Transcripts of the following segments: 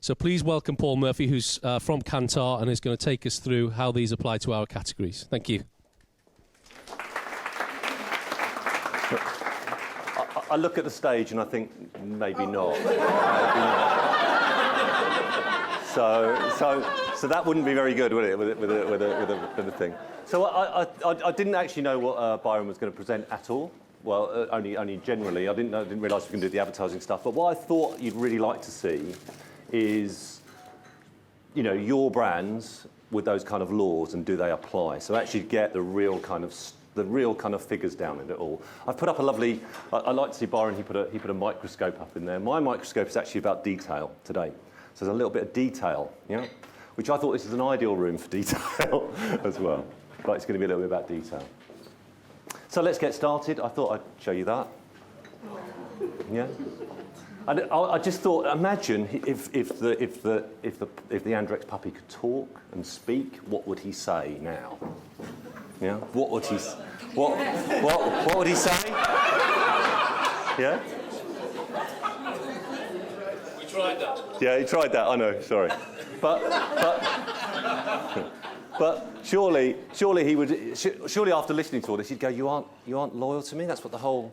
So please welcome Paul Murphy, who's from Kantar and is going to take us through how these apply to our categories. Thank you. I look at the stage and I think, maybe not. Maybe not. So that wouldn't be very good, would it, with a thing? So I didn't actually know what Byron was going to present at all. Well, only generally. I didn't realise we can do the advertising stuff. But what I thought you'd really like to see is, you know, your brands with those kind of laws, and do they apply? So actually get the real kind of figures down in it all. I've put up a lovely. I like to see Byron. He put a microscope up in there. My microscope is actually about detail today. So there's a little bit of detail, yeah, which I thought this is an ideal room for detail as well. But it's going to be a little bit about detail. So let's get started. I thought I'd show you that. Yeah. And I just thought, imagine if the Andrex puppy could talk and speak, what would he say now? Yeah. What would he say? Yeah. We tried that. Yeah, he tried that. I know. Sorry, but surely he would. Surely after listening to all this, he'd go, "You aren't loyal to me." That's what the whole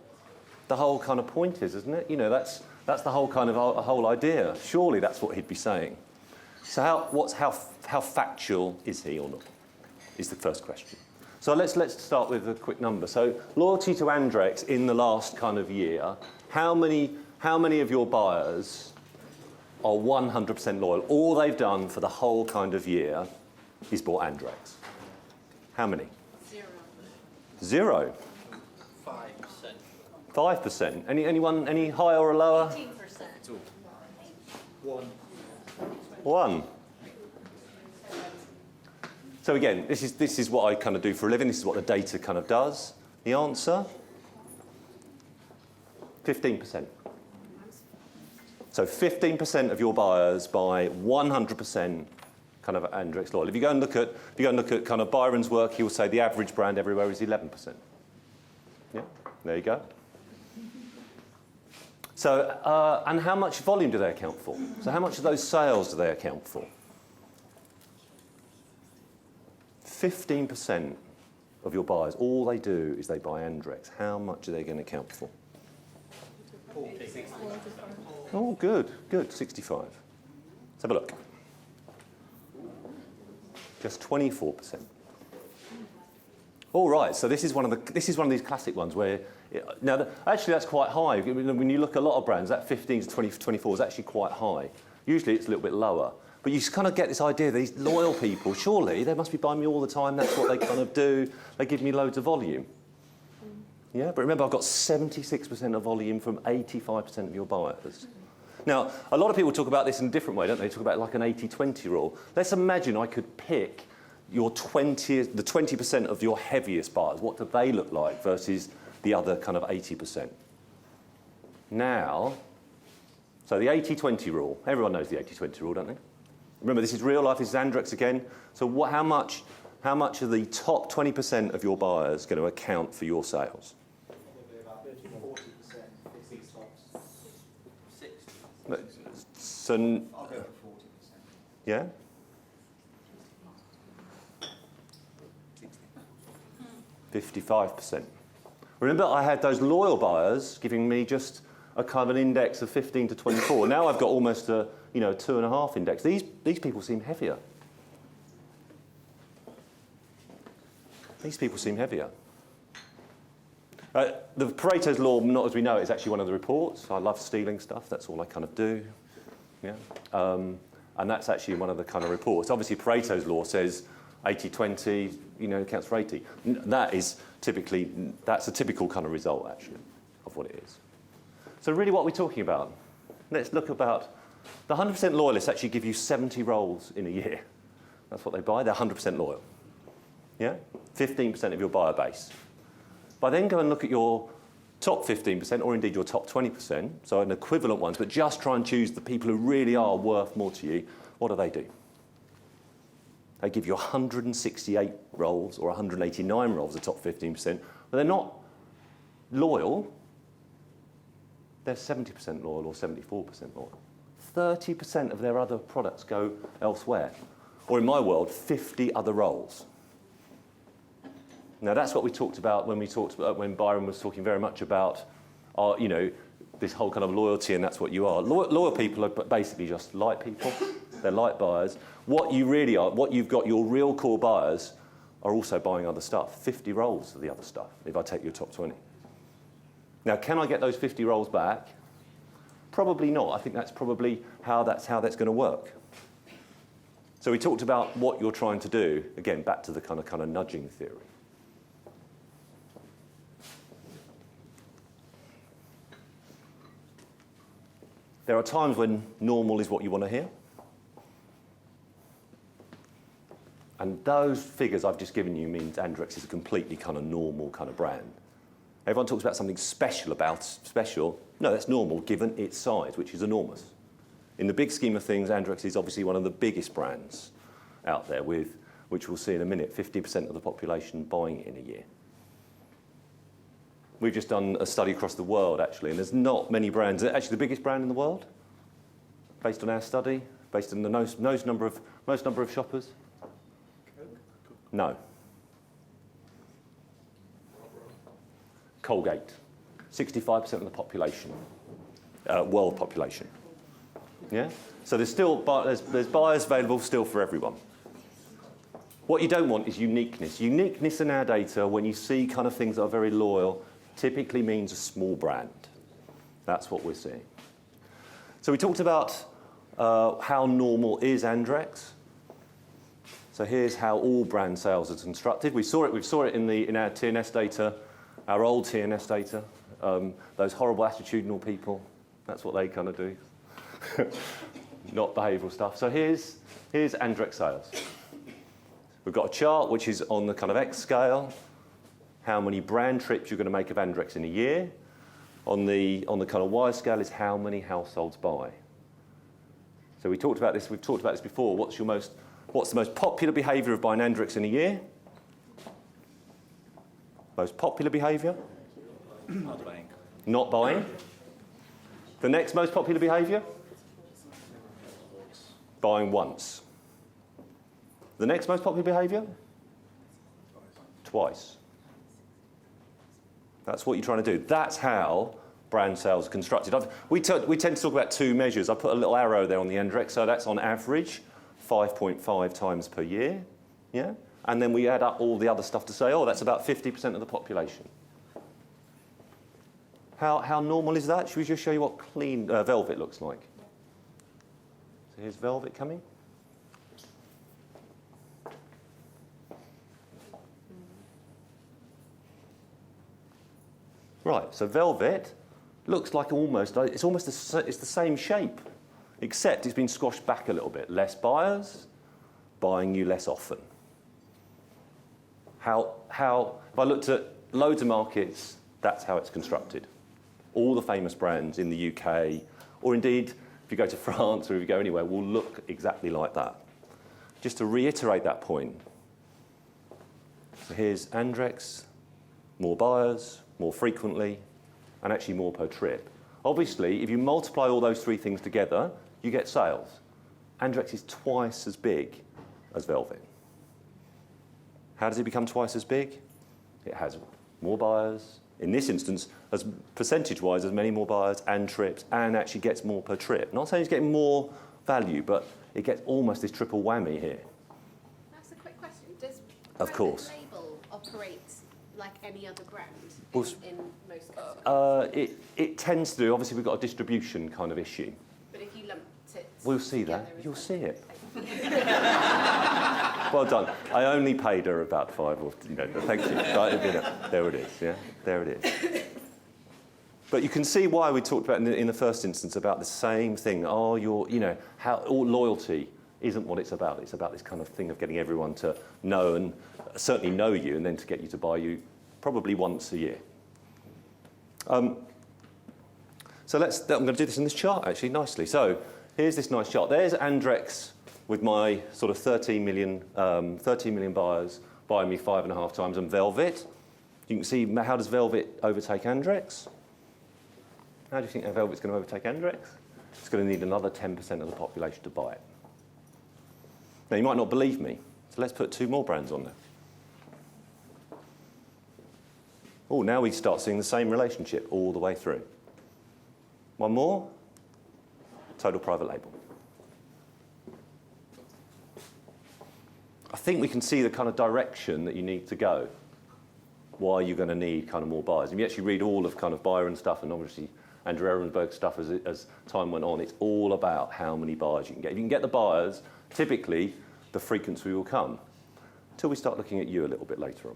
kind of point is, isn't it? You know, that's the whole kind of whole idea. Surely that's what he'd be saying. So how factual is he or not? Is the first question. So let's start with a quick number. So loyalty to Andrex in the last kind of year. How many of your buyers are 100% loyal? All they've done for the whole kind of year is bought Andrex. How many? Zero. 5%. 5%. Anyone? Any higher or lower? 18%. 1. So again, this is what I kind of do for a living. This is what the data kind of does. The answer? 15%. So 15% of your buyers buy 100% kind of Andrex loyal. If you go and look at kind of Byron's work, he will say the average brand everywhere is 11%. Yeah, there you go. So and how much volume do they account for? So how much of those sales do they account for? 15% of your buyers, all they do is they buy Andrex. How much are they going to account for? 40. Oh, good, 65. Let's have a look. Just 24%. All right, so this is one of these classic ones where actually that's quite high. When you look at a lot of brands, that 15 to 24 is actually quite high. Usually it's a little bit lower. But you just kind of get this idea, these loyal people, surely they must be buying me all the time. That's what they kind of do. They give me loads of volume. Yeah, but remember, I've got 76% of volume from 85% of your buyers. Now, a lot of people talk about this in a different way, don't they? They talk about like an 80-20 rule. Let's imagine I could pick the 20% of your heaviest buyers. What do they look like versus the other kind of 80%? Now, so the 80-20 rule. Everyone knows the 80-20 rule, don't they? Remember, this is real life. This is Andrex again. So how much of the top 20% of your buyers are going to account for your sales? Probably about 30-40%. 60. So, I'll go for 40%. yeah? 55%. Remember, I had those loyal buyers giving me just a kind of an index of 15 to 24. Now I've got almost a 2.5 index. These people seem heavier. These people seem heavier. The Pareto's law, not as we know it, is actually one of the reports. I love stealing stuff. That's all I kind of do. Yeah. And that's actually one of the kind of reports. Obviously, Pareto's law says 80-20, counts for 80. That's a typical kind of result, actually, of what it is. So really what we're talking about, let's look about, the 100% loyalists actually give you 70 roles in a year. That's what they buy. They're 100% loyal. Yeah? 15% of your buyer base. But then go and look at your top 15%, or indeed your top 20%, so an equivalent ones, but just try and choose the people who really are worth more to you. What do? They give you 168 roles or 189 roles, the top 15%, but they're not loyal. They're 70% loyal or 74% loyal. 30% of their other products go elsewhere. Or in my world, 50 other roles. Now that's what we talked about when Byron was talking very much about this whole kind of loyalty, and that's what you are. Loyal people are basically just light people. They're light buyers. What you really are, what you've got, your real core buyers are also buying other stuff. 50 rolls of the other stuff, if I take your top 20. Now, can I get those 50 rolls back? Probably not. I think that's probably how that's going to work. So we talked about what you're trying to do. Again, back to the kind of nudging theory. There are times when normal is what you want to hear. And those figures I've just given you means Andrex is a completely kind of normal kind of brand. Everyone talks about something special. No, that's normal given its size, which is enormous. In the big scheme of things, Andrex is obviously one of the biggest brands out there, with, which we'll see in a minute, 50% of the population buying it in a year. We've just done a study across the world, actually, and there's not many brands. Actually, the biggest brand in the world, based on our study, based on the most number of shoppers. No. Colgate, 65% of the population, world population. Yeah. So there's buyers available still for everyone. What you don't want is uniqueness. Uniqueness in our data, when you see kind of things that are very loyal, typically means a small brand. That's what we're seeing. So we talked about how normal is Andrex. So here's how all brand sales are constructed. We saw it in our TNS data, our old TNS data. Those horrible attitudinal people. That's what they kind of do. Not behavioural stuff. So here's Andrex sales. We've got a chart which is on the kind of X scale, how many brand trips you're going to make of Andrex in a year. On the kind of Y scale is how many households buy. So we've talked about this before. What's the most popular behaviour of buying Andrex in a year? Most popular behaviour? Not buying. Not buying. The next most popular behaviour? Buying once. The next most popular behaviour? Twice. That's what you're trying to do. That's how brand sales are constructed. We tend to talk about two measures. I put a little arrow there on the Andrex, so that's on average 5.5 times per year. Yeah? And then we add up all the other stuff to say, oh, that's about 50% of the population. How normal is that? Should we just show you what clean Velvet looks like? So here's Velvet coming. Right, so Velvet looks like it's the same shape, except it's been squashed back a little bit. Less buyers, buying you less often. If I looked at loads of markets, that's how it's constructed. All the famous brands in the UK, or indeed, if you go to France or if you go anywhere, will look exactly like that. Just to reiterate that point. So here's Andrex, more buyers, more frequently, and actually more per trip. Obviously, if you multiply all those three things together, you get sales. Andrex is twice as big as Velvet. How does it become twice as big? It has more buyers. In this instance, as percentage-wise, as many more buyers and trips, and actually gets more per trip. Not saying it's getting more value, but it gets almost this triple whammy here. That's a quick question. Does Of course. label operate like any other brand Well, in most categories? It tends to do. Obviously, we've got a distribution kind of issue. But if you lumped it We'll see that. together, You'll is see it. that- Well done. I only paid her about 5 or, thank you. But, there it is, yeah? There it is. But you can see why we talked about in the first instance about the same thing. Oh, loyalty isn't what it's about. It's about this kind of thing of getting everyone to know and certainly know you and then to get you to buy you probably once a year. So I'm going to do this in this chart, actually, nicely. So here's this nice chart. There's Andrex with my sort of 13 million buyers buying me 5.5 times, and Velvet. You can see, how does Velvet overtake Andrex? How do you think Velvet's going to overtake Andrex? it's going to need another 10% of the population to buy it. Now, you might not believe me, so let's put 2 more brands on there. Oh, now we start seeing the same relationship all the way through. One more, total private label. I think we can see the kind of direction that you need to go. Why you're going to need kind of more buyers. If you actually read all of kind of Byron stuff and obviously Andrew Ehrenberg stuff as time went on, it's all about how many buyers you can get. If you can get the buyers, typically the frequency will come. Until we start looking at you a little bit later on.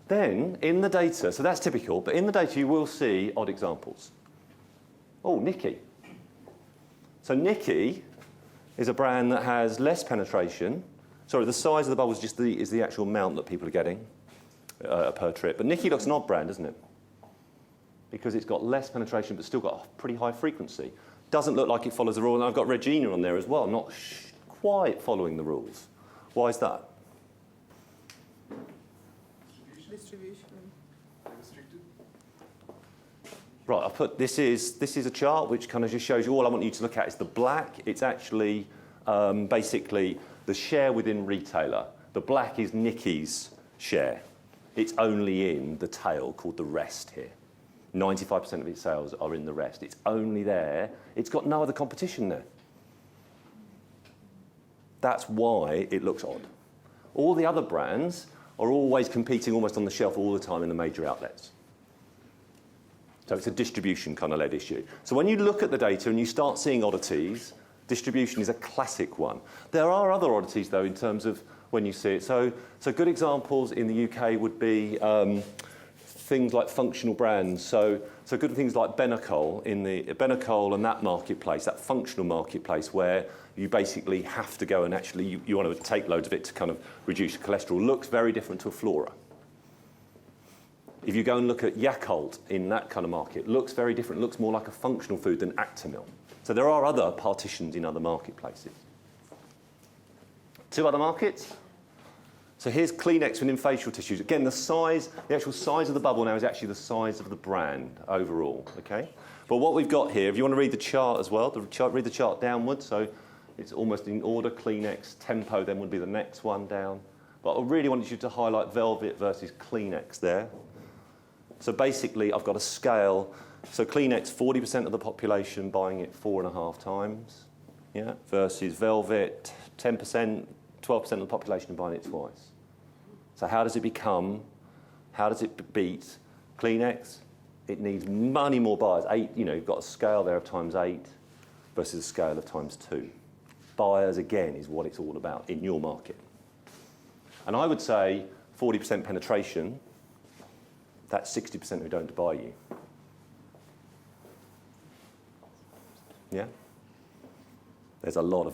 Then, in the data, so that's typical, but in the data you will see odd examples. Oh, Nikki. So Nikki is a brand that has less penetration. Sorry, the size of the bubble is the actual amount that people are getting per trip. But Nikki looks an odd brand, doesn't it? Because it's got less penetration but still got a pretty high frequency. Doesn't look like it follows the rule, and I've got Regina on there as well, not quite following the rules. Why is that? Distribution. Right, I've put, this is a chart which kind of just shows you, all I want you to look at is the black. It's actually basically the share within retailer. The black is Nikki's share. It's only in the tail called the rest here. 95% of its sales are in the rest. It's only there. It's got no other competition there. That's why it looks odd. All the other brands are always competing almost on the shelf all the time in the major outlets. So it's a distribution kind of led issue. So when you look at the data and you start seeing oddities, distribution is a classic one. There are other oddities though in terms of when you see it. So good examples in the UK would be things like functional brands. So good things like Benecol in the Benecol and that marketplace, that functional marketplace where you basically have to go and actually you want to take loads of it to kind of reduce your cholesterol, looks very different to a Flora. If you go and look at Yakult in that kind of market, looks very different, looks more like a functional food than Actimel. So there are other partitions in other marketplaces. 2 other markets. So here's Kleenex within facial tissues. Again, the actual size of the bubble now is actually the size of the brand overall, okay? But what we've got here, if you want to read the chart as well, read the chart downwards, so it's almost in order, Kleenex, Tempo then would be the next one down. But I really wanted you to highlight Velvet versus Kleenex there. So basically, I've got a scale. So Kleenex, 40% of the population buying it 4.5 times, yeah, versus Velvet, 10%, 12% of the population buying it twice. So how does it beat Kleenex? It needs many more buyers. 8, you've got a scale there of times 8 versus a scale of times 2. Buyers, again, is what it's all about in your market. And I would say 40% penetration, that's 60% who don't buy you. Yeah? There's a lot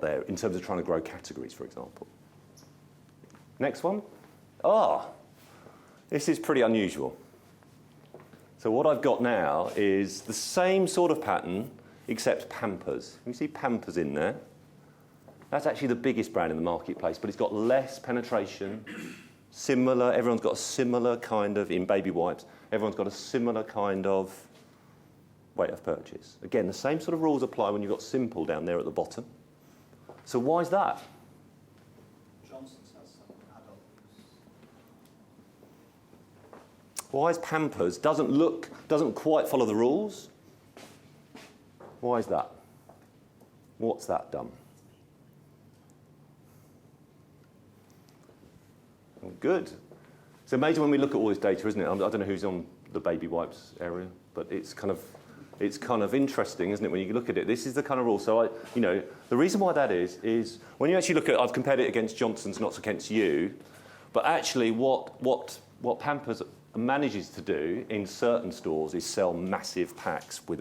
there in terms of trying to grow categories, for example. Next one. This is pretty unusual. So what I've got now is the same sort of pattern, except Pampers. You see Pampers in there. That's actually the biggest brand in the marketplace, but it's got less penetration, similar, everyone's got a similar kind of, in baby wipes, everyone's got a similar kind of weight of purchase. Again, the same sort of rules apply when you've got Simple down there at the bottom. So why is that? Johnson's has some adult use. Why is Pampers doesn't quite follow the rules? Why is that? What's that done? Good. It's amazing when we look at all this data, isn't it? I don't know who's on the baby wipes area, but it's kind of interesting, isn't it, when you look at it? This is the kind of rule. So, the reason why that is when you actually look at, I've compared it against Johnson's, not against you, but actually what Pampers manages to do in certain stores is sell massive packs with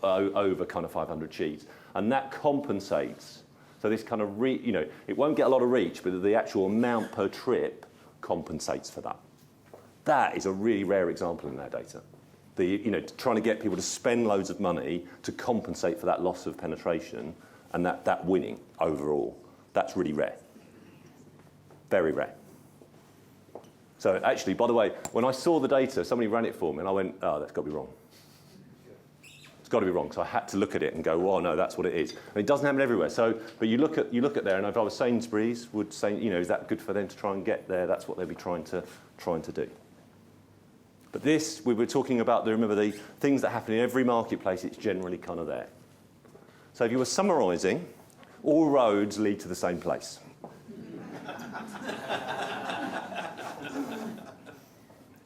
over kind of 500 sheets, and that compensates. So this kind of it won't get a lot of reach, but the actual amount per trip compensates for that. That is a really rare example in our data. Trying to get people to spend loads of money to compensate for that loss of penetration and that winning overall. That's really rare. Very rare. So actually, by the way, when I saw the data, somebody ran it for me, and I went, oh, that's got to be wrong. It's got to be wrong. So I had to look at it and go, oh, no, that's what it is. And it doesn't happen everywhere. So, but you look at there, and if I was Sainsbury's, would say, you know, is that good for them to try and get there? That's what they'd be trying to do. But this, we were talking about, remember, the things that happen in every marketplace, it's generally kind of there. So if you were summarising, all roads lead to the same place.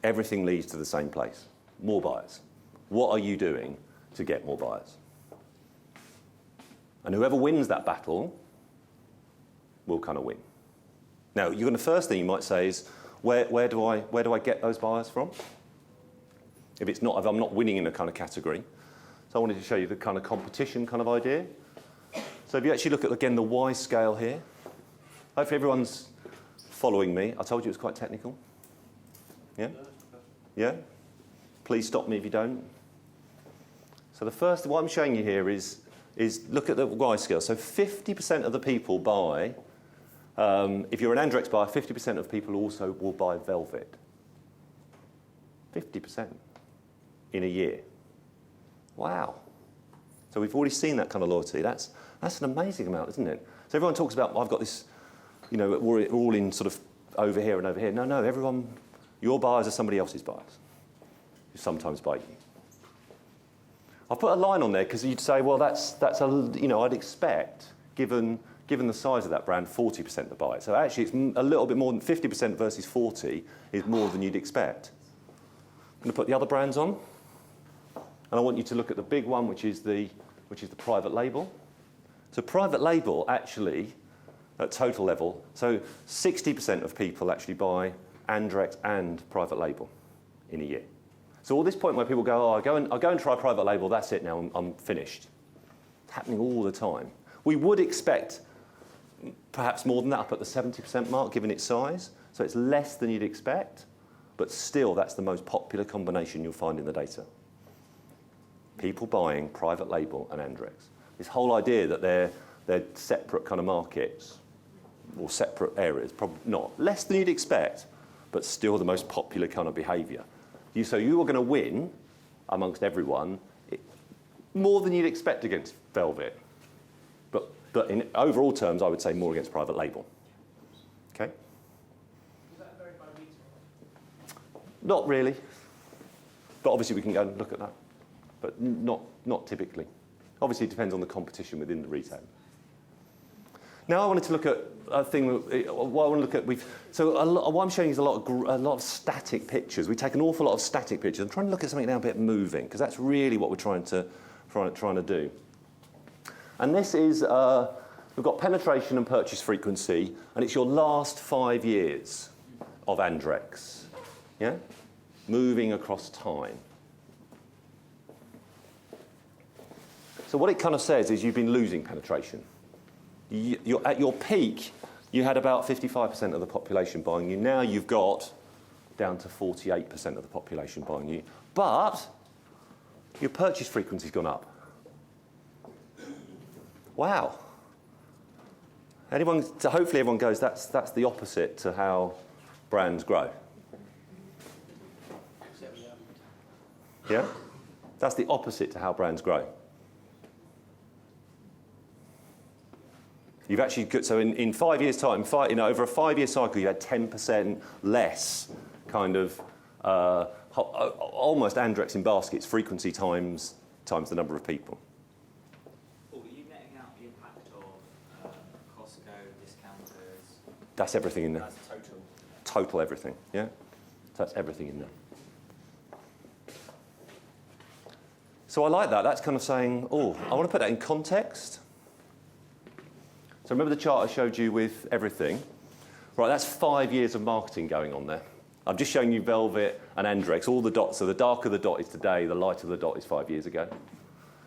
Everything leads to the same place. More buyers. What are you doing to get more buyers? And whoever wins that battle will kind of win. Now, the first thing you might say is, where do I get those buyers from? If I'm not winning in a kind of category. So I wanted to show you the kind of competition kind of idea. So if you actually look at, again, the Y scale here, hopefully everyone's following me. I told you it was quite technical. Yeah? Yeah? Please stop me if you don't. So the first, what I'm showing you here is look at the Y scale. So 50% of the people buy, if you're an Andrex buyer, 50% of people also will buy Velvet. 50% in a year. Wow. So we've already seen that kind of loyalty. That's an amazing amount, isn't it? So everyone talks about, well, I've got this, you know, we're all in sort of over here and over here. No, everyone, your buyers are somebody else's buyers who sometimes buy you. I'll put a line on there because you'd say, well, that's you know, I'd expect, given the size of that brand, 40% to buy it. So actually, it's a little bit more than 50% versus 40 is more than you'd expect. I'm going to put the other brands on, and I want you to look at the big one, which is the private label. So private label, actually, at total level, so 60% of people actually buy Andrex and private label in a year. So all this point where people go, oh, I'll go and try private label, that's it now, I'm finished. It's happening all the time. We would expect perhaps more than that, up at the 70% mark, given its size. So it's less than you'd expect, but still that's the most popular combination you'll find in the data. People buying private label and Andrex. This whole idea that they're separate kind of markets or separate areas, probably not. Less than you'd expect, but still the most popular kind of behaviour. So you are going to win amongst everyone more than you'd expect against Velvet. But in overall terms, I would say more against private label. Okay? Is that varied by retail? Not really. But obviously we can go and look at that. But not typically. Obviously it depends on the competition within the retailer. Now I wanted to look at a thing. What I want to look at, what I'm showing is a lot of static pictures. We take an awful lot of static pictures. I'm trying to look at something now a bit moving, because that's really what we're trying to do. And this is we've got penetration and purchase frequency, and it's your last 5 years of Andrex, yeah, moving across time. So what it kind of says is you've been losing penetration. At your peak, you had about 55% of the population buying you. Now you've got down to 48% of the population buying you. But your purchase frequency's gone up. Wow. Hopefully everyone goes, that's the opposite to how brands grow. Yeah? That's the opposite to how brands grow. You've actually got, so in 5 years' time, over a 5-year cycle, you had 10% less kind of almost Andrex in baskets, frequency times the number of people. Well, were you netting out the impact of Costco, discounters? That's everything in there. That's total. Total everything, yeah? So that's everything in there. So I like that. That's kind of saying, oh, I want to put that in context. So remember the chart I showed you with everything? Right, that's 5 years of marketing going on there. I'm just showing you Velvet and Andrex, all the dots. So the darker the dot is today, the lighter the dot is 5 years ago.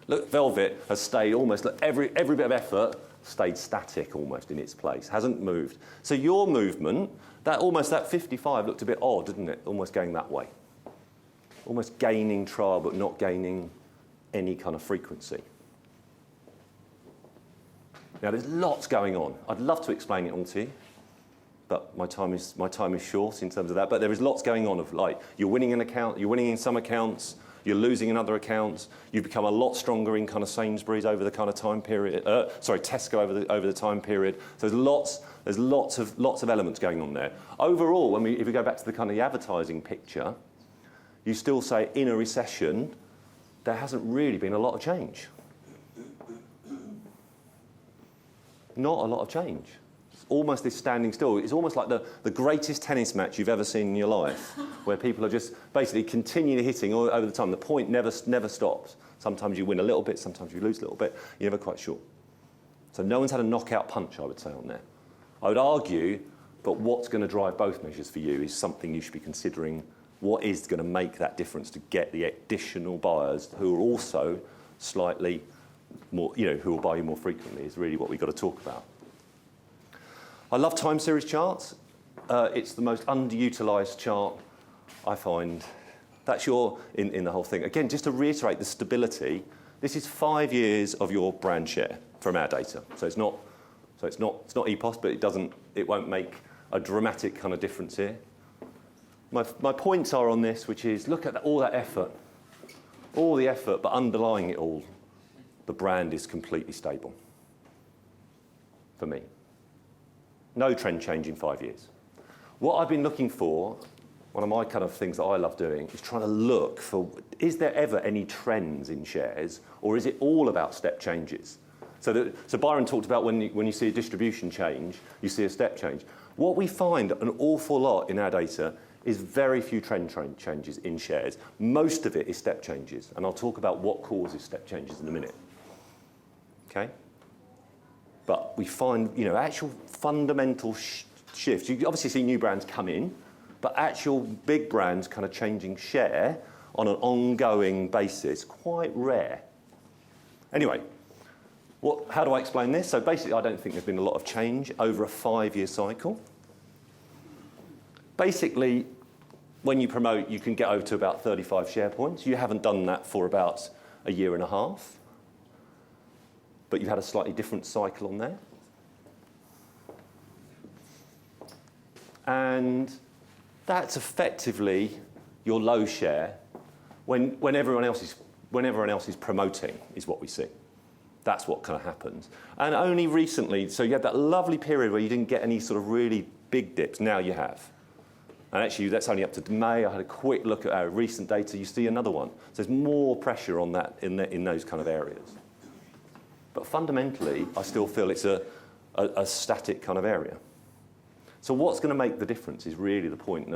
Look, Velvet has stayed almost, every bit of effort stayed static almost in its place, hasn't moved. So your movement, that 55 looked a bit odd, didn't it? Almost going that way. Almost gaining trial, but not gaining any kind of frequency. Now, there's lots going on. I'd love to explain it all to you, but my time is short in terms of that. But there is lots going on of like you're winning an account, you're winning in some accounts, you're losing in other accounts. You become a lot stronger in kind of Sainsbury's over the kind of time period. Tesco over the time period. So there's lots of elements going on there. Overall, if we go back to the kind of the advertising picture, you still say in a recession, there hasn't really been a lot of change. Not a lot of change. It's almost this standing still. It's almost like the greatest tennis match you've ever seen in your life, where people are just basically continually hitting all over the time. The point never stops. Sometimes you win a little bit, sometimes you lose a little bit. You're never quite sure. So no one's had a knockout punch, I would say, on there. I would argue, but what's going to drive both measures for you is something you should be considering. What is going to make that difference to get the additional buyers who are also slightly more, who will buy you more frequently is really what we've got to talk about. I love time series charts. It's the most underutilised chart I find. That's in the whole thing. Again, just to reiterate the stability, this is 5 years of your brand share from our data. So it's not EPOS, but it won't make a dramatic kind of difference here. My points are on this, which is look at all the effort, but underlying it all, the brand is completely stable for me. No trend change in 5 years. What I've been looking for, one of my kind of things that I love doing, is trying to look for, is there ever any trends in shares, or is it all about step changes? So Byron talked about when you see a distribution change, you see a step change. What we find an awful lot in our data is very few trend changes in shares. Most of it is step changes, and I'll talk about what causes step changes in a minute. Okay? But we find, actual fundamental shifts. You obviously see new brands come in, but actual big brands kind of changing share on an ongoing basis, quite rare. Anyway, how do I explain this? So basically, I don't think there's been a lot of change over a 5-year cycle. Basically, when you promote, you can get over to about 35 share points. You haven't done that for about a year and a half. But you've had a slightly different cycle on there. And that's effectively your low share when everyone else is promoting, is what we see. That's what kind of happens. And only recently, so you had that lovely period where you didn't get any sort of really big dips. Now you have. And actually, that's only up to May. I had a quick look at our recent data. You see another one. So there's more pressure on that in those kind of areas. But fundamentally, I still feel it's a static kind of area. So what's going to make the difference is really the point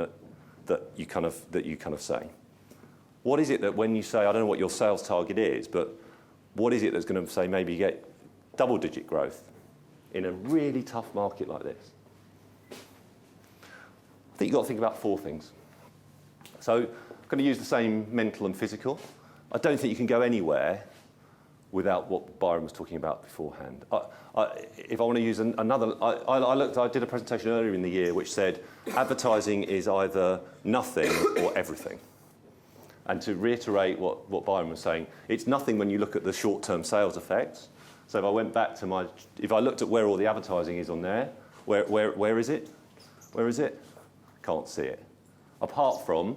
that you kind of say. What is it that when you say, I don't know what your sales target is, but what is it that's going to say maybe you get double-digit growth in a really tough market like this? I think you've got to think about 4 things. So I'm going to use the same mental and physical. I don't think you can go anywhere without what Byron was talking about beforehand. If I want to use another, I did a presentation earlier in the year which said advertising is either nothing or everything. And to reiterate what Byron was saying, it's nothing when you look at the short-term sales effects. So if I went back to if I looked at where all the advertising is on there, where is it? Where is it? Can't see it. Apart from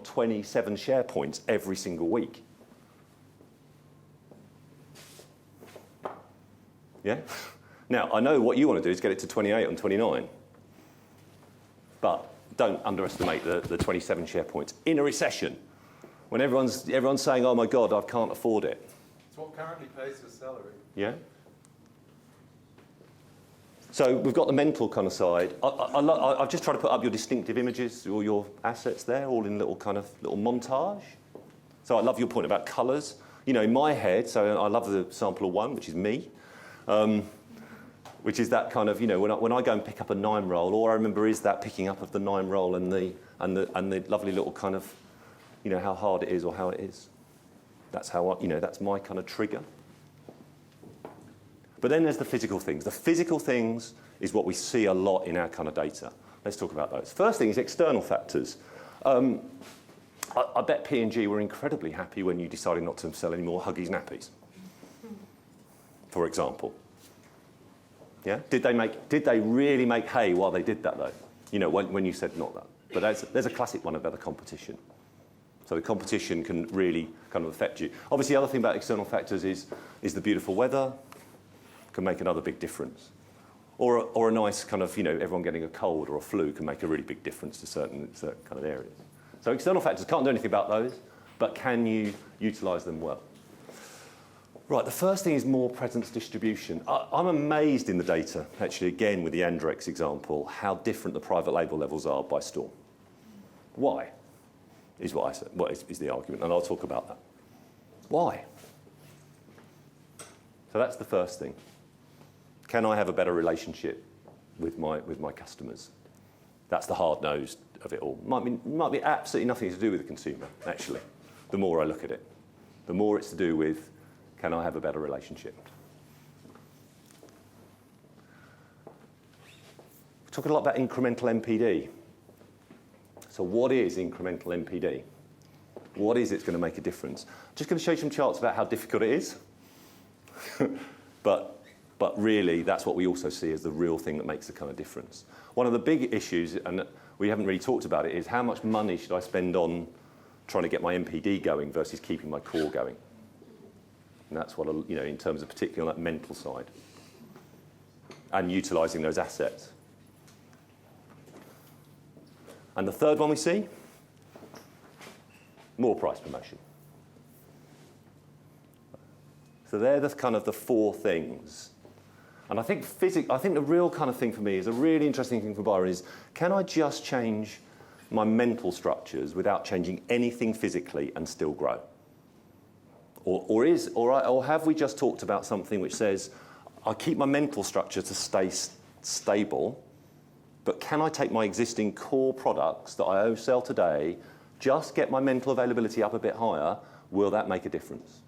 27 share points every single week. Yeah? Now, I know what you want to do is get it to 28 and 29. But don't underestimate the 27 share points. In a recession, when everyone's saying, oh my God, I can't afford it. It's what currently pays your salary. Yeah? So we've got the mental kind of side. I've just tried to put up your distinctive images, or your assets there, all in little montage. So I love your point about colours. In my head, so I love the sample of 1, which is me. Which is that kind of, when I go and pick up a 9 roll, all I remember is that picking up of the 9 roll and the lovely little kind of, how hard it is or how it is. That's how that's my kind of trigger. But then there's the physical things. The physical things is what we see a lot in our kind of data. Let's talk about those. First thing is external factors. I bet P&G were incredibly happy when you decided not to sell any more Huggies nappies, for example. Yeah? Did they really make hay while they did that, though? You know, when you said not that. But there's a classic one about the competition. So the competition can really kind of affect you. Obviously, the other thing about external factors is the beautiful weather can make another big difference. Or a nice kind of, you know, everyone getting a cold or a flu can make a really big difference to certain kind of areas. So external factors, can't do anything about those, but can you utilise them well? Right, the first thing is more presence distribution. I'm amazed in the data, actually, again, with the Andrex example, how different the private label levels are by store. Why? Is what I said. What is the argument? And I'll talk about that. Why? So that's the first thing. Can I have a better relationship with my customers? That's the hard nose of it all. Might be absolutely nothing to do with the consumer, actually, the more I look at it. The more it's to do with, can I have a better relationship? We're talking a lot about incremental MPD. So what is incremental MPD? What is it's going to make a difference? I'm just going to show you some charts about how difficult it is. but really, that's what we also see as the real thing that makes the kind of difference. One of the big issues, and we haven't really talked about it, is how much money should I spend on trying to get my MPD going versus keeping my core going? And that's what, you know, in terms of particularly on that mental side. And utilising those assets. And the third one we see, more price promotion. So they're the kind of the four things. And I think the real kind of thing for me is a really interesting thing for Byron is, can I just change my mental structures without changing anything physically and still grow? Or have we just talked about something which says, I keep my mental structure to stay stable, but can I take my existing core products that I sell today, just get my mental availability up a bit higher? Will that make a difference?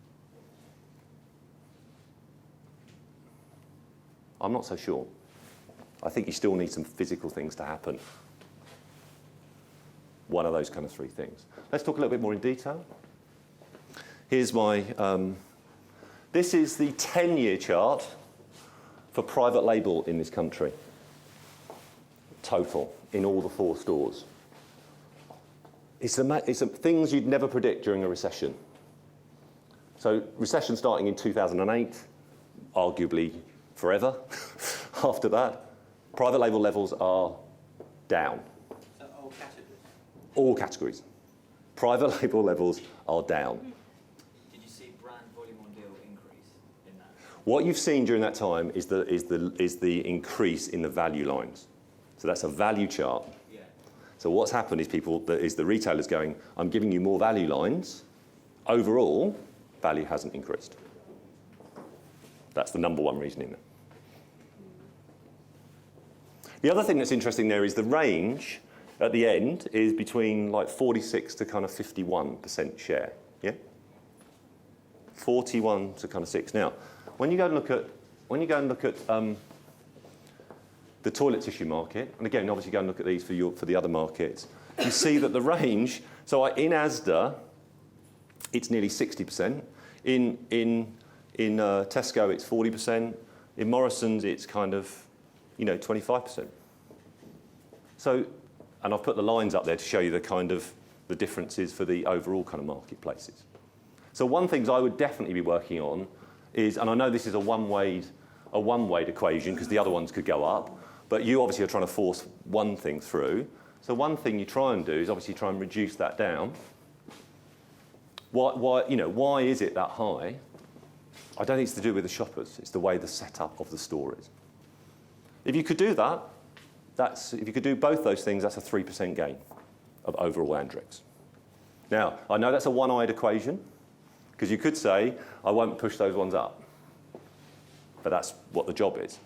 I'm not so sure. I think you still need some physical things to happen. One of those kind of three things. Let's talk a little bit more in detail. Here's my, this is the 10-year chart for private label in this country. Total, in all the 4 stores. It's things you'd never predict during a recession. So recession starting in 2008, arguably forever. After that, private label levels are down. So all categories? All categories. Private label levels are down. Did you see brand volume on deal increase in that? What you've seen during that time is the increase in the value lines. So that's a value chart. Yeah. So what's happened is the retailers going, I'm giving you more value lines. Overall, value hasn't increased. That's the number one reason in there. The other thing that's interesting there is the range at the end is between like 46 to kind of 51% share. Yeah? 41 to kind of 6. Now, when you go and look at the toilet tissue market, and again, obviously go and look at these for the other markets, you see that the range, so in Asda, it's nearly 60%. In Tesco, it's 40%. In Morrison's, it's kind of, 25%. So, and I've put the lines up there to show you the differences for the overall kind of marketplaces. So one thing I would definitely be working on is, and I know this is a one-way equation because the other ones could go up, but you obviously are trying to force one thing through. So one thing you try and do is obviously try and reduce that down. Why is it that high? I don't think it's to do with the shoppers. It's the way the setup of the store is. If you could do that, if you could do both those things, that's a 3% gain of overall Andrex. Now, I know that's a one-eyed equation, because you could say, I won't push those ones up. But that's what the job is.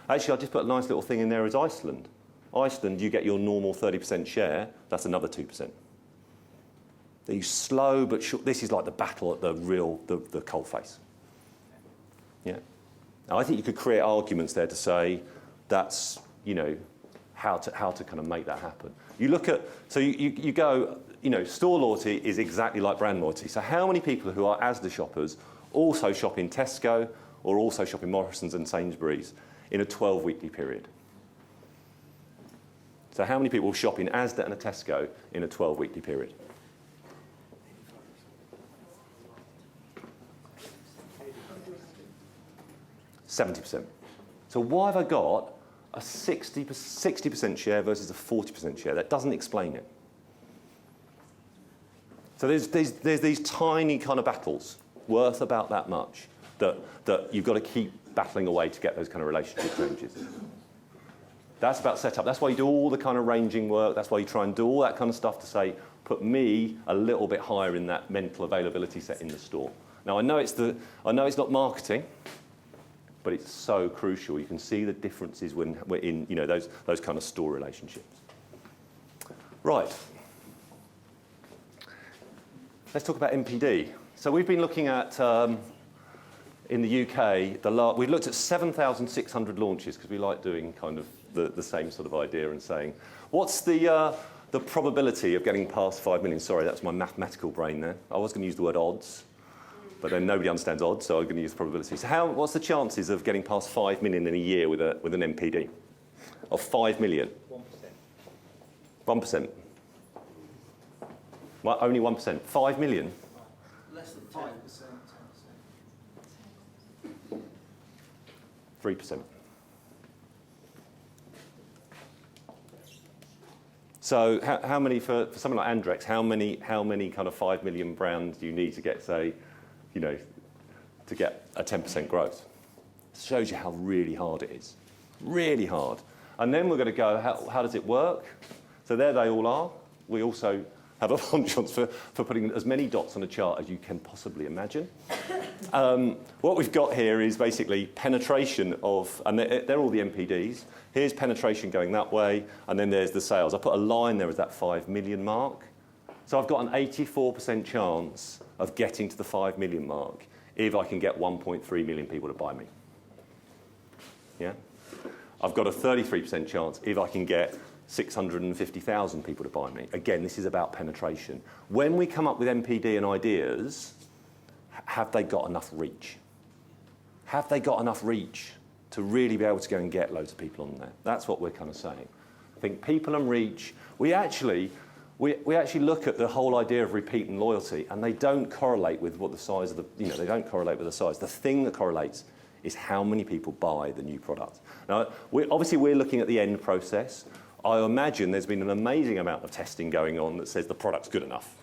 Actually, I just put a nice little thing in there as Iceland. Iceland, you get your normal 30% share, that's another 2%. You slow but sure. This is like the battle at the coalface. Yeah. Now, I think you could create arguments there to say that's, how to kind of make that happen. You look at, so you go, store loyalty is exactly like brand loyalty. So how many people who are Asda shoppers also shop in Tesco or also shop in Morrison's and Sainsbury's? in a 12-weekly period? So how many people will shop in Asda and a Tesco in a 12-weekly period? 70%. So why have I got a 60% share versus a 40% share? That doesn't explain it. So there's these tiny kind of battles worth about that much that you've got to keep battling away to get those kind of relationship changes. That's about setup. That's why you do all the kind of ranging work. That's why you try and do all that kind of stuff to say, put me a little bit higher in that mental availability set in the store. Now I know it's not marketing, but it's so crucial. You can see the differences when we're in those kind of store relationships. Right. Let's talk about MPD. So we've been looking at, in the UK, we've looked at 7,600 launches because we like doing kind of the same sort of idea and saying, what's the probability of getting past 5 million? Sorry, that's my mathematical brain there. I was going to use the word odds, but then nobody understands odds, so I'm going to use probability. So what's the chances of getting past 5 million in a year with an MPD? Of 5 million? 1%. 1%. Well, only 1%. 5 million? Less than 5%, 10%. 3%. So how many, for something like Andrex, how many kind of 5 million brands do you need to get, say, to get a 10% growth? It shows you how really hard it is. Really hard. And then we're going to go, how does it work? So there they all are. We also have a penchant for putting as many dots on a chart as you can possibly imagine. What we've got here is basically penetration of, and they're all the MPDs. Here's penetration going that way, and then there's the sales. I put a line there as that 5 million mark. So I've got an 84% chance of getting to the 5 million mark if I can get 1.3 million people to buy me. Yeah? I've got a 33% chance if I can get 650,000 people to buy me. Again, this is about penetration. When we come up with MPD and ideas, have they got enough reach? Have they got enough reach to really be able to go and get loads of people on there? That's what we're kind of saying. I think people and reach, we actually look at the whole idea of repeat and loyalty, and they don't correlate with what the size of the, they don't correlate with the size. The thing that correlates is how many people buy the new product. Now, we're looking at the end process. I imagine there's been an amazing amount of testing going on that says the product's good enough.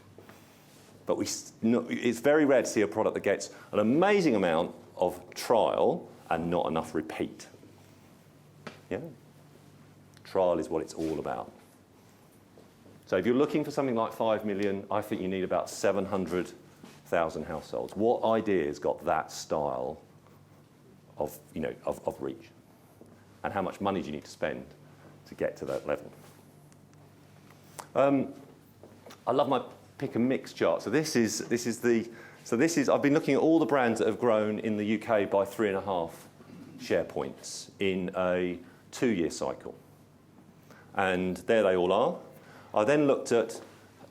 But it's very rare to see a product that gets an amazing amount of trial and not enough repeat. Yeah? Trial is what it's all about. So if you're looking for something like 5 million, I think you need about 700,000 households. What ideas got that style of reach? And how much money do you need to spend to get to that level? I love my pick and mix chart. So I've been looking at all the brands that have grown in the UK by 3.5 share points in a 2-year cycle. And there they all are. I then looked at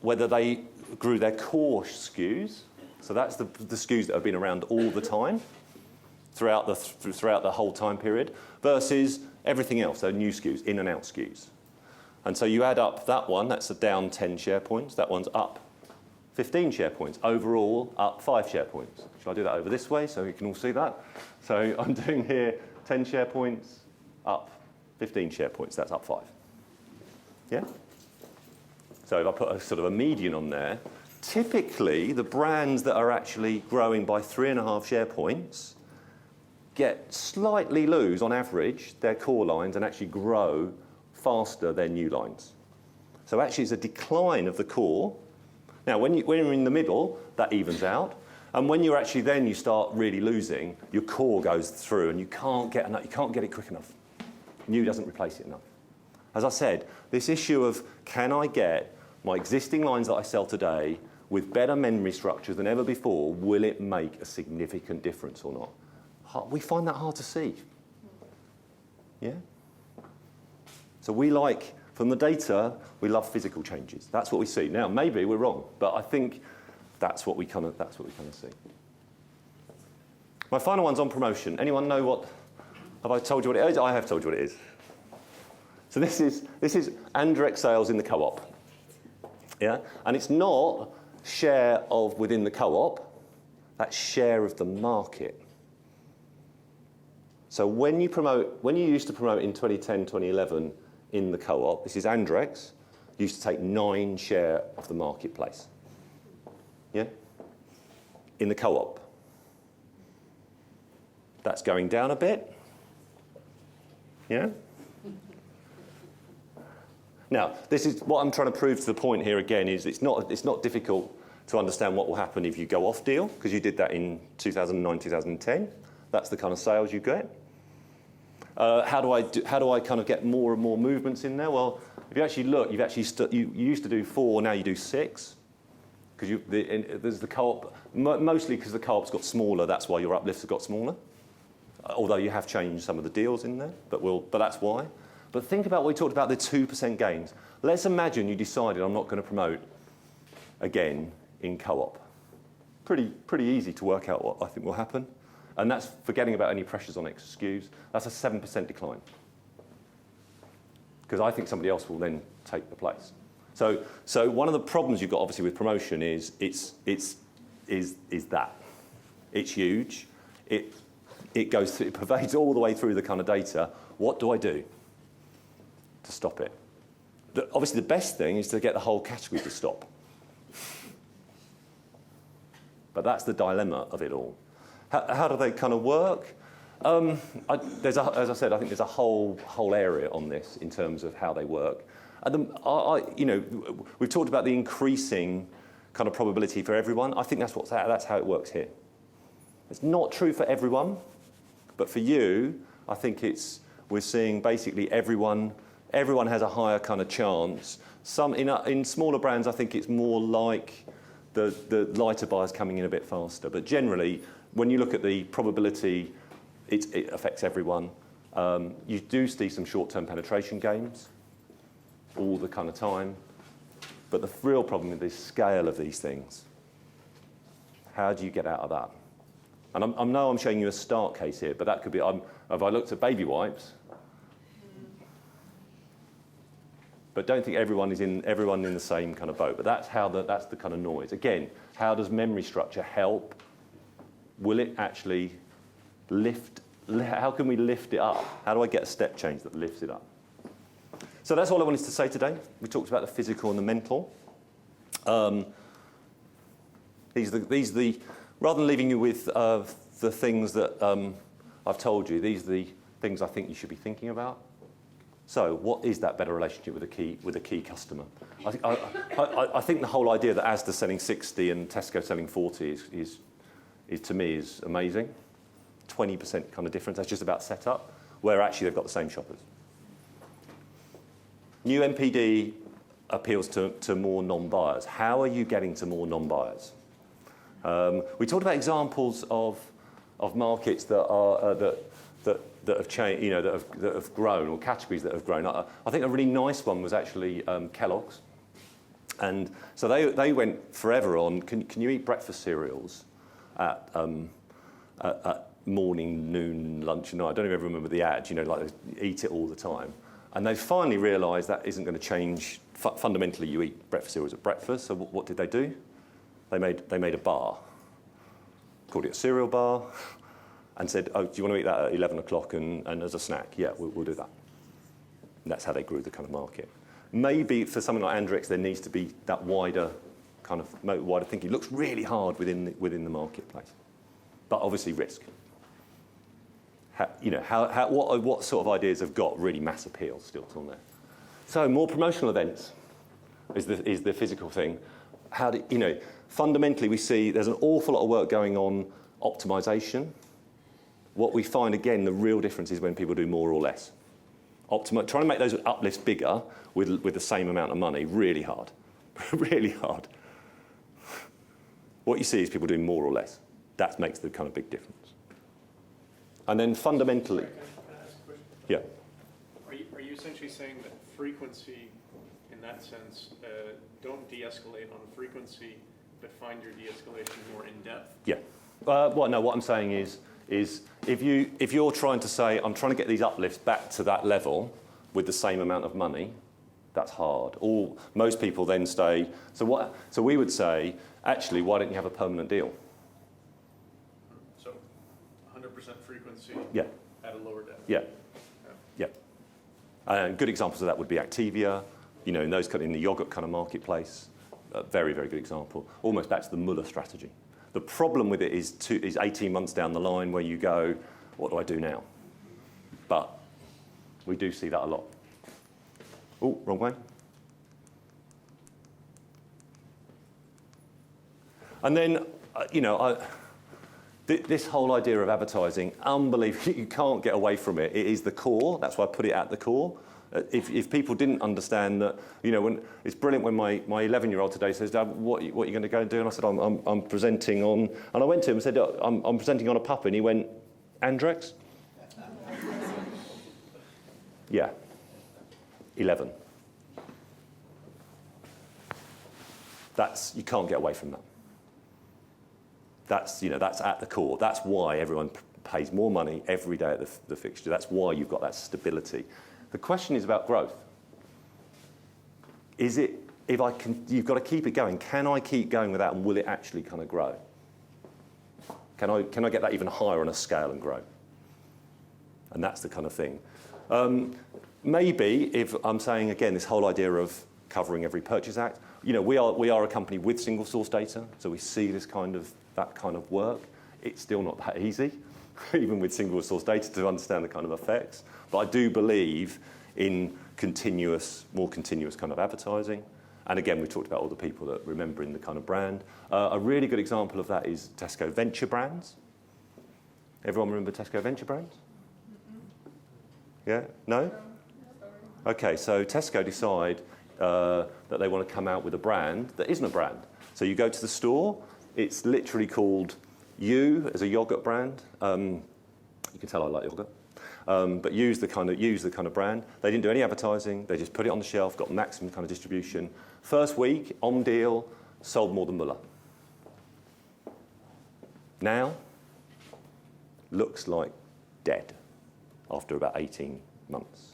whether they grew their core SKUs. So that's the SKUs that have been around all the time throughout the whole time period versus everything else, so new SKUs, in and out SKUs. And so you add up that one, that's down 10 share points. That one's up 15 share points. Overall, up 5 share points. Shall I do that over this way so you can all see that? So I'm doing here 10 share points, up 15 share points. That's up 5. Yeah? So if I put a sort of a median on there, typically the brands that are actually growing by 3.5 share points slightly lose, on average, their core lines and actually grow faster their new lines. So actually it's a decline of the core. Now, when you're in the middle, that evens out. And when you're actually then you start really losing, your core goes through and you can't get it quick enough. New doesn't replace it enough. As I said, this issue of can I get my existing lines that I sell today with better memory structures than ever before, will it make a significant difference or not? We find that hard to see. Yeah? So from the data, we love physical changes. That's what we see. Now, maybe we're wrong, but I think that's what we kind of see. My final one's on promotion. Anyone know what Have I told you what it is? I have told you what it is. So this is Andrex sales in the co-op. Yeah? And it's not share of within the co-op, that's share of the market. So when you used to promote in 2010, 2011 in the co-op, this is Andrex, used to take 9 share of the marketplace. Yeah? In the co-op. That's going down a bit. Yeah? Now, this is what I'm trying to prove to the point here again is it's not difficult to understand what will happen if you go off deal, because you did that in 2009, 2010. That's the kind of sales you get. How do I kind of get more and more movements in there? Well, if you actually look, you used to do 4, now you do 6, because there's the co-op, mostly because the co-op's got smaller. That's why your uplifts have got smaller. Although you have changed some of the deals in there, but that's why. But think about what we talked about, the 2% gains. Let's imagine you decided I'm not going to promote again in co-op. Pretty easy to work out what I think will happen. And that's forgetting about any pressures on extra SKUs. That's a 7% decline. Because I think somebody else will then take the place. So one of the problems you've got obviously with promotion is that. It's huge. It goes through, it pervades all the way through the kind of data. What do I do to stop it? Obviously, the best thing is to get the whole category to stop. But that's the dilemma of it all. How do they kind of work? As I said, I think there's a whole area on this in terms of how they work. We've talked about the increasing kind of probability for everyone. I think that's how it works here. It's not true for everyone, but for you, I think we're seeing basically everyone has a higher kind of chance. Some in smaller brands, I think it's more like the lighter buyers coming in a bit faster. But generally, when you look at the probability, it affects everyone. You do see some short-term penetration gains all the kind of time. But the real problem is the scale of these things. How do you get out of that? And I know I'm showing you a start case here, but that could be, if I looked at baby wipes, but don't think everyone in the same kind of boat. But that's the kind of noise. Again, how does memory structure help? Will it actually lift? How can we lift it up? How do I get a step change that lifts it up? So that's all I wanted to say today. We talked about the physical and the mental. Rather than leaving you with the things that I've told you, these are the things I think you should be thinking about. So, what is that better relationship with a key customer? I think the whole idea that Asda selling 60 and Tesco selling 40 is to me is amazing. 20% kind of difference. That's just about setup, where actually they've got the same shoppers. New MPD appeals to more non-buyers. How are you getting to more non-buyers? We talked about examples of markets that have changed, that have grown, or categories that have grown. I think a really nice one was actually Kellogg's, and so they went forever on. Can you eat breakfast cereals at morning, noon, lunch, and night? I don't even remember the ad. Like they eat it all the time, and they finally realised that isn't going to change. Fundamentally, you eat breakfast cereals at breakfast. So what did they do? They made a bar, called it a cereal bar, and said, "Oh, do you want to eat that at 11 o'clock and as a snack?" Yeah, we'll do that. And that's how they grew the kind of market. Maybe for something like Andrex, there needs to be that wider thinking. It looks really hard within the marketplace, but obviously risk. What sort of ideas have got really mass appeal still on there? So more promotional events is the physical thing. Fundamentally, we see there's an awful lot of work going on optimization. What we find, again, the real difference is when people do more or less. Trying to make those uplifts bigger with the same amount of money, really hard. Really hard. What you see is people doing more or less. That makes the kind of big difference. And then fundamentally... Sorry, can I ask a question? Yeah. Are you essentially saying that frequency, in that sense, don't de-escalate on frequency, but find your de-escalation more in depth? Yeah. What I'm saying is is if you're trying to say, I'm trying to get these uplifts back to that level with the same amount of money, that's hard. Most people then say, so we would say, actually, why don't you have a permanent deal? So 100% frequency Yeah. at a lower depth. Yeah. Yeah. And good examples of that would be Activia, in those in the yogurt kind of marketplace. A very, very good example. Almost back to the Muller strategy. The problem with it is 18 months down the line where you go, what do I do now? But we do see that a lot. Oh, wrong way. And then, this whole idea of advertising, unbelievable. You can't get away from it. It is the core. That's why I put it at the core. If people didn't understand that, when it's brilliant when my 11-year-old today says, Dad, what are you going to go and do? And I said, I'm presenting on, and I went to him and said, I'm presenting on a puppy. And he went, Andrex? Yeah. 11. You can't get away from that. That's at the core. That's why everyone pays more money every day at the fixture. That's why you've got that stability. The question is about growth. Is it, you've got to keep it going. Can I keep going with that, and will it actually kind of grow? Can I get that even higher on a scale and grow? And that's the kind of thing. Maybe if I'm saying, again, this whole idea of covering every purchase act, we are a company with single source data, so we see that kind of work. It's still not that easy, even with single source data, to understand the kind of effects. But I do believe in more continuous kind of advertising. And again, we talked about all the people that remembering the kind of brand. A really good example of that is Tesco Venture Brands. Everyone remember Tesco Venture Brands? Yeah? No? Okay, so Tesco decide that they want to come out with a brand that isn't a brand. So you go to the store, it's literally called You as a yogurt brand. You can tell I like yogurt. But use the kind of brand. They didn't do any advertising. They just put it on the shelf, got maximum kind of distribution. First week, on deal, sold more than Muller. Now, looks like dead after about 18 months.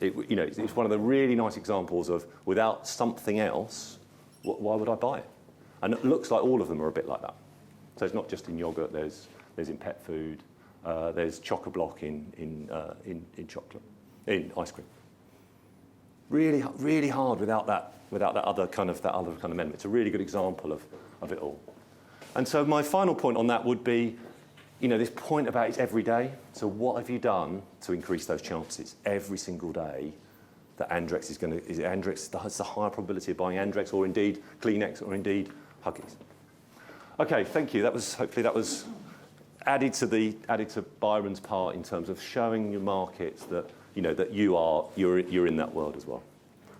It's one of the really nice examples of without something else, why would I buy it? And it looks like all of them are a bit like that. So it's not just in yogurt. There's in pet food. There's chock-a-block in chocolate, in ice cream. Really, really hard without that other kind of element. It's a really good example of it all. And so my final point on that would be, this point about it's every day. So what have you done to increase those chances every single day that Andrex is Andrex has the higher probability of buying Andrex, or indeed Kleenex, or indeed Huggies? Okay, thank you. Hopefully that was added to Byron's part in terms of showing your markets that that you're in that world as well.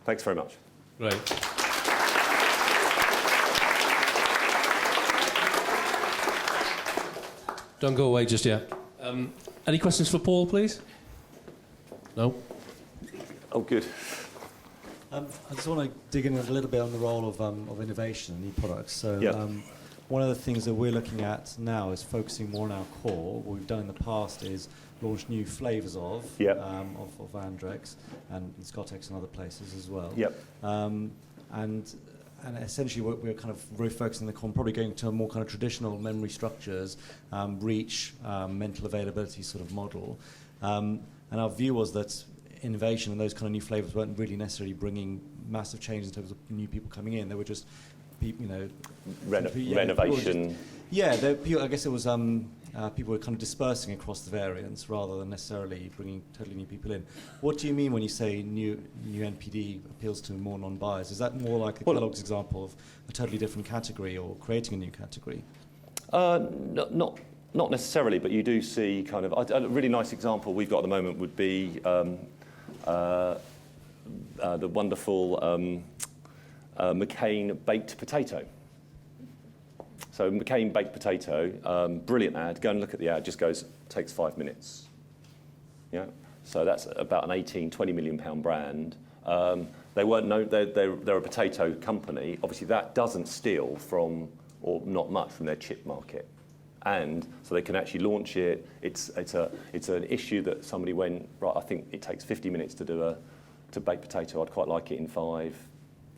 Thanks very much. Right. Don't go away just yet. Any questions for Paul, please? No? Oh, good. I just want to dig in a little bit on the role of innovation and new products. So Yeah. one of the things that we're looking at now is focusing more on our core. What we've done in the past is launch new flavours of Andrex and Scottex and other places as well. Yep. And essentially we're kind of really focusing on probably going to a more kind of traditional memory structures, reach, mental availability sort of model. And our view was that innovation and those kind of new flavours weren't really necessarily bringing massive change in terms of new people coming in. They were just, renovation. I guess it was people were kind of dispersing across the variants rather than necessarily bringing totally new people in. What do you mean when you say new NPD appeals to more non-buyers? Is that more like Kellogg's example of a totally different category or creating a new category? Not necessarily, but you do see kind of a really nice example we've got at the moment would be the wonderful McCain baked potato. So McCain baked potato, brilliant ad. Go and look at the ad. Just goes, takes 5 minutes. Yeah. So that's about an 20 million pound brand. They weren't known. They're a potato company. Obviously, that doesn't steal from, or not much, from their chip market. And so they can actually launch it. It's an issue that somebody went, right, I think it takes 50 minutes to bake potato. I'd quite like it in 5.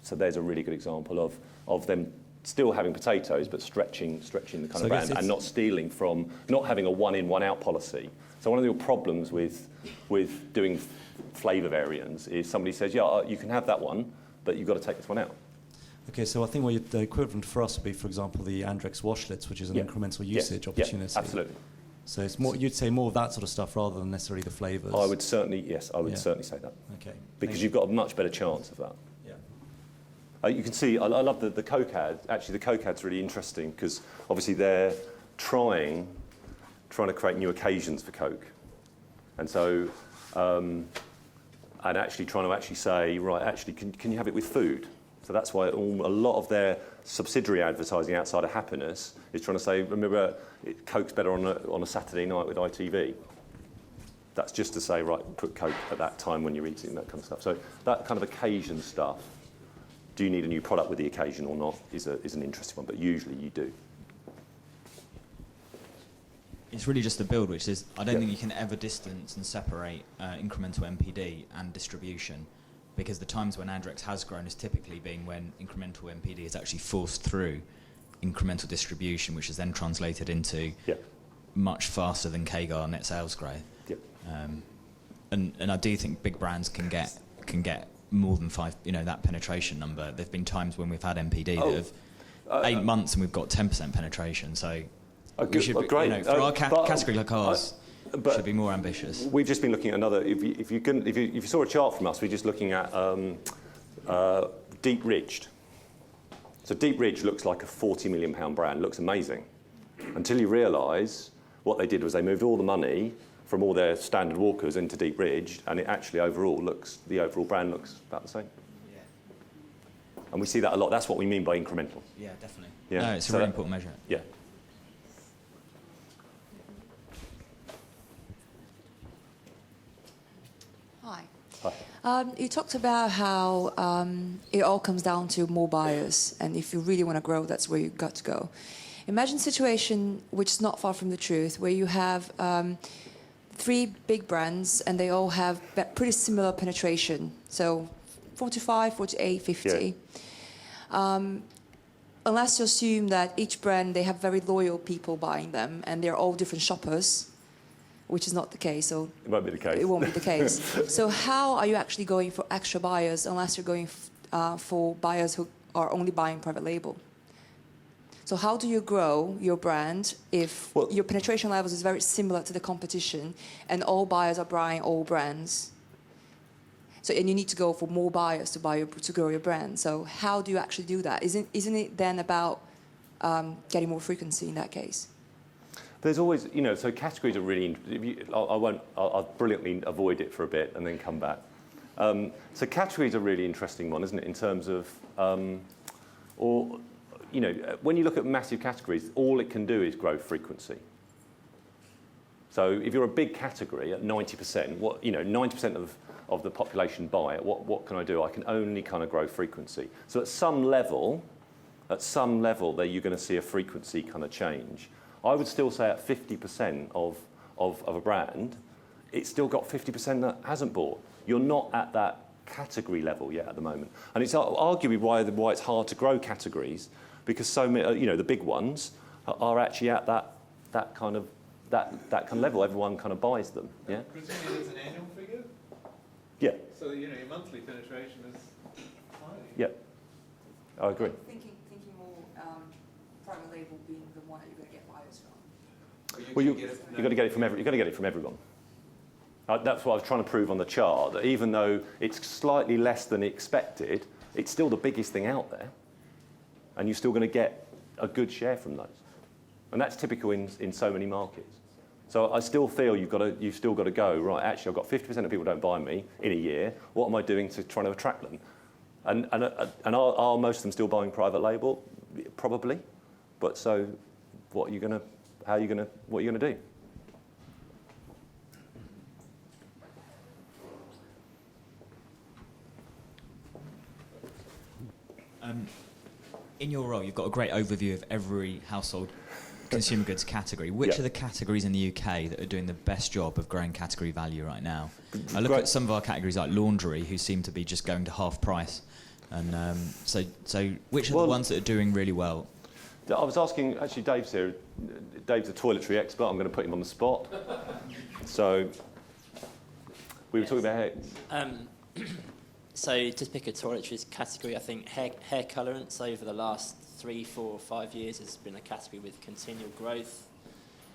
So there's a really good example of them still having potatoes, but stretching the kind of brand and not stealing from, not having a one-in, one-out policy. So one of the real problems with doing flavour variants is somebody says, yeah, you can have that one, but you've got to take this one out. Okay, so I think the equivalent for us would be, for example, the Andrex washlets, which is an incremental usage opportunity. Yeah, absolutely. So it's more, you'd say more of that sort of stuff rather than necessarily the flavours. I would certainly certainly say that. Okay. Because you've got a much better chance of that. Yeah. You can see, I love the Coke ad. Actually, the Coke ad's really interesting because obviously they're trying to create new occasions for Coke. And so, and actually trying to actually say, right, actually, can you have it with food? So that's why a lot of their subsidiary advertising outside of happiness is trying to say, remember, Coke's better on a Saturday night with ITV. That's just to say, right, put Coke at that time when you're eating, that kind of stuff. So that kind of occasion stuff, do you need a new product with the occasion or not, is an interesting one, but usually you do. It's really just the build, which is, I don't think you can ever distance and separate incremental MPD and distribution, because the times when Andrex has grown has typically been when incremental MPD is actually forced through incremental distribution, which is then translated into much faster than CAGR net sales growth. Yep. And I do think big brands can get more than 5, that penetration number. There've been times when we've had MPD that have 8 months and we've got 10% penetration. So we should be, great. For our category like ours, should be more ambitious. We've just been looking at another. If you saw a chart from us, we're just looking at Deep Ridged. So Deep Ridge looks like a £40 million brand. Looks amazing, until you realise what they did was they moved all the money from all their standard walkers into Deep Ridge, and it actually the overall brand looks about the same. Yeah. And we see that a lot. That's what we mean by incremental. Yeah, definitely. Yeah. No, it's a really important measure. Yeah. Hi. You talked about how it all comes down to more buyers, and if you really want to grow, that's where you've got to go. Imagine a situation which is not far from the truth, where you have 3 big brands, and they all have pretty similar penetration, so 45, 48, 50. Yeah. Unless you assume that each brand, they have very loyal people buying them, and they're all different shoppers, which is not the case. So it won't be the case. It won't be the case. So how are you actually going for extra buyers unless you're going for buyers who are only buying private label? So how do you grow your brand if your penetration levels is very similar to the competition and all buyers are buying all brands? So, and you need to go for more buyers to grow your brand. So how do you actually do that? Isn't it then about getting more frequency in that case? There's always, so categories are really. I'll brilliantly avoid it for a bit and then come back. So categories are a really interesting one, isn't it? In terms of, when you look at massive categories, all it can do is grow frequency. So if you're a big category at 90%, 90% of the population buy it, what can I do? I can only kind of grow frequency. So at some level, there you're going to see a frequency kind of change. I would still say at 50% of a brand, it's still got 50% that hasn't bought. You're not at that category level yet at the moment. And it's arguably why it's hard to grow categories, because so many, the big ones are actually at that kind of level. Everyone kind of buys them. Yeah. Presumably it's an annual figure? Yeah. So, your monthly penetration is high. Yeah. I agree. Thinking more private label being the one that you're going to get buyers from. Well, you've got to get it from everyone. That's what I was trying to prove on the chart, that even though it's slightly less than expected, it's still the biggest thing out there, and you're still going to get a good share from those. And that's typical in so many markets. So I still feel you've still got to go, right, actually I've got 50% of people don't buy me in a year. What am I doing to try to attract them? And are most of them still buying private label? Probably. But so what are you going to do? In your role, you've got a great overview of every household consumer goods category. Which Yeah. are the categories in the UK that are doing the best job of growing category value right now? I look Great. at some of our categories like laundry, who seem to be just going to half price. And so which are Well- the ones that are doing really well? I was asking, actually Dave's here. Dave's a toiletry expert. I'm going to put him on the spot. So we were talking about hair. So to pick a toiletries category, I think hair colourants over the last 3, 4, 5 years has been a category with continual growth,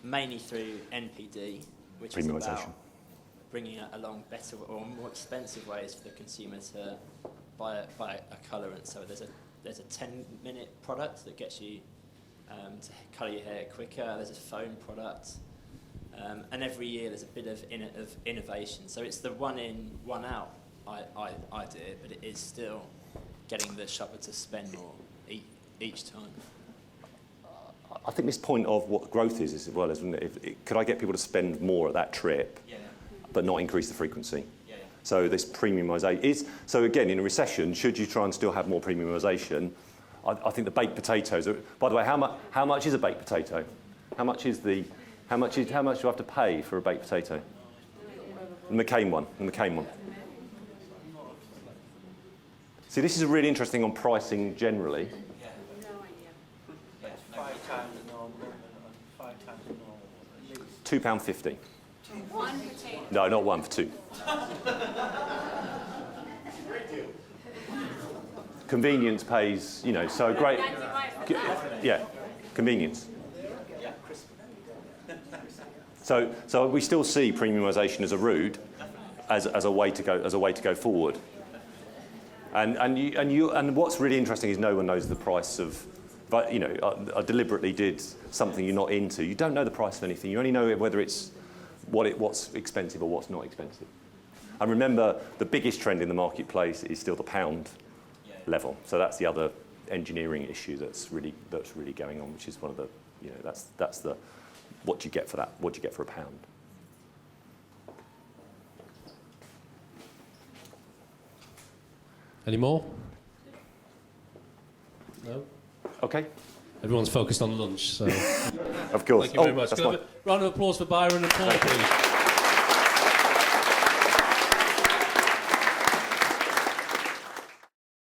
mainly through NPD, which is about Premiumisation. bringing along better or more expensive ways for the consumer to buy a colourant. So there's a 10-minute product that gets you to colour your hair quicker. There's a foam product. And every year there's a bit of innovation. So it's the one in, one out idea, but it is still getting the shopper to spend more each time. I think this point of what growth is as well, isn't it? Could I get people to spend more at that trip, but not increase the frequency? So this premiumisation is. So again, in a recession, should you try and still have more premiumisation? I think the baked potatoes. By the way, how much is a baked potato? How much do I have to pay for a baked potato? The McCain one. See, this is really interesting on pricing generally. No idea. 5 times normal and 5 times normal. £2.50. One potato. No, not one, for two. Convenience pays, so great. Yeah, convenience. So we still see premiumisation as a route, as a way to go forward. And what's really interesting is no one knows the price of. But I deliberately did something you're not into. You don't know the price of anything. You only know whether it's what's expensive or what's not expensive. And remember, the biggest trend in the marketplace is still the pound level. So that's the other engineering issue that's really going on, which is one of the that's the what do you get for that? What do you get for a pound? Any more? No? Okay. Everyone's focused on lunch, so Of course. thank you very much. That's Can I have a round of applause for Byron and Paul, please?